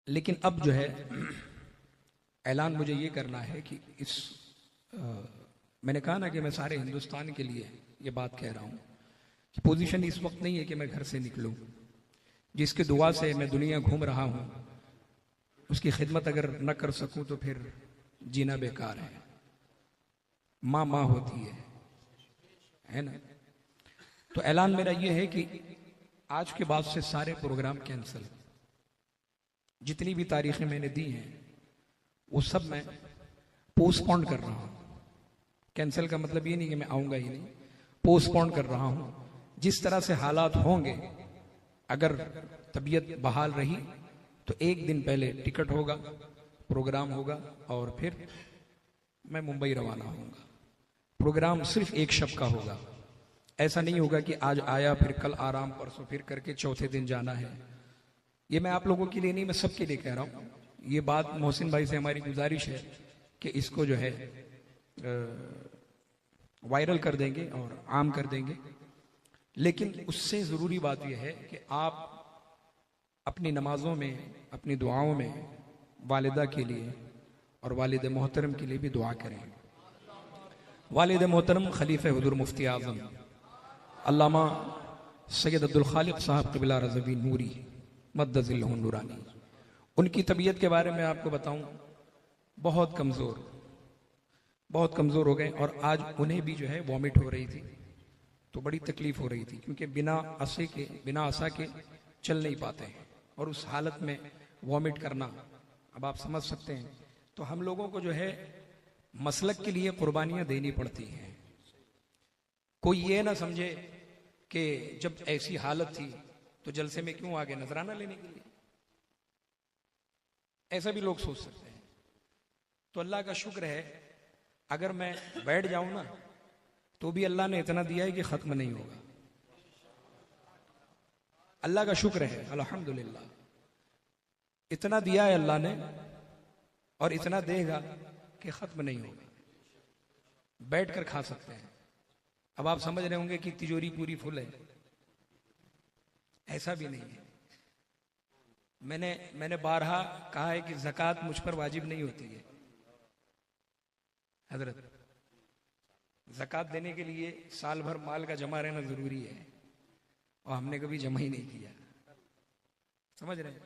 लेकिन अब जो है ऐलान मुझे ये करना है कि मैंने कहा ना कि मैं सारे हिंदुस्तान के लिए ये बात कह रहा हूँ कि पोजीशन इस वक्त नहीं है कि मैं घर से निकलूँ। जिसकी दुआ से मैं दुनिया घूम रहा हूँ उसकी खिदमत अगर न कर सकूँ तो फिर जीना बेकार है। माँ माँ होती है ना। तो ऐलान मेरा ये है कि आज के बाद से सारे प्रोग्राम कैंसिल। जितनी भी तारीखें मैंने दी हैं वो सब मैं पोस्टपोन कर रहा हूँ। कैंसिल का मतलब ये नहीं कि मैं आऊँगा ही नहीं, पोस्टपोन कर रहा हूँ। जिस तरह से हालात होंगे, अगर तबीयत बहाल रही तो एक दिन पहले टिकट होगा, प्रोग्राम होगा और फिर मैं मुंबई रवाना होऊंगा। प्रोग्राम सिर्फ एक शब का होगा। ऐसा नहीं होगा कि आज आया फिर कल आराम, परसों फिर करके चौथे दिन जाना है। ये मैं आप लोगों के लिए नहीं, मैं सबके लिए कह रहा हूँ। ये बात मोहसिन भाई से हमारी गुजारिश है कि इसको जो है वायरल कर देंगे और आम कर देंगे। लेकिन उससे ज़रूरी बात यह है कि आप अपनी नमाजों में, अपनी दुआओं में वालिदा के लिए और वालिद मोहतरम के लिए भी दुआ करें। वालिद मोहतरम खलीफे हुजूर मुफ्ती आज़म अल्लामा सैयद अब्दुल खालिक साहब क़िबला रज़वी नूरी मद्दज़िल्लहु नूरानी, उनकी तबीयत के बारे में आपको बताऊं, बहुत कमज़ोर हो गए और आज उन्हें भी जो है वॉमिट हो रही थी। तो बड़ी तकलीफ हो रही थी क्योंकि बिना आसा के चल नहीं पाते हैं और उस हालत में वॉमिट करना, अब आप समझ सकते हैं। तो हम लोगों को जो है मसलक के लिए कुर्बानियां देनी पड़ती हैं। कोई ये ना समझे कि जब ऐसी हालत थी तो जलसे में क्यों आगे नजराना लेने के लिए, ऐसा भी लोग सोच सकते हैं। तो अल्लाह का शुक्र है, अगर मैं बैठ जाऊं ना तो भी अल्लाह ने इतना दिया है कि खत्म नहीं होगा। अल्लाह का शुक्र है, अल्हम्दुलिल्लाह। इतना दिया है अल्लाह ने और इतना देगा कि खत्म नहीं होगा। बैठ कर खा सकते हैं। अब आप समझ रहे होंगे कि तिजोरी पूरी फुल है, ऐसा भी नहीं है। मैंने बारहा कहा है कि ज़कात मुझ पर वाजिब नहीं होती है। हजरत, ज़कात देने के लिए साल भर माल का जमा रहना जरूरी है और हमने कभी जमा ही नहीं किया। समझ रहे हैं?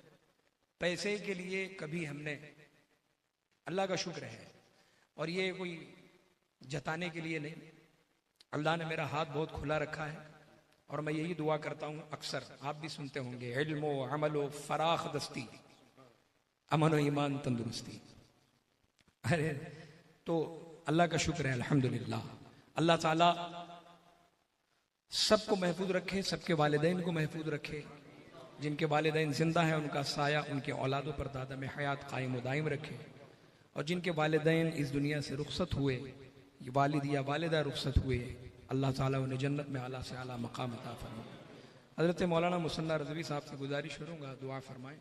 पैसे के लिए कभी हमने, अल्लाह का शुक्र है, और ये कोई जताने के लिए नहीं। अल्लाह ने मेरा हाथ बहुत खुला रखा है और मैं यही दुआ करता हूँ, अक्सर आप भी सुनते होंगे, इल्मो अमलो फराख दस्ती अमन ईमान तंदुरुस्ती। अरे तो अल्लाह का शुक्र है, अल्हम्दुलिल्लाह। अल्लाह ताला सबको महफूज रखे, सबके वालिदैन को महफूज रखे। जिनके वालिदैन जिंदा हैं उनका साया उनके औलादों पर दादा में हयात कायम दायम रखे, और जिनके वालिदैन इस दुनिया से रुखसत हुए, ये वालिद या वालिदा रुखसत हुए, अल्लाह ताला उन्हें जन्नत में आला से आला मकाम अता फरमाए। हज़रत मौलाना मुसन्ना रज़वी साहब से गुजारिश करूँगा, दुआ फरमाएं।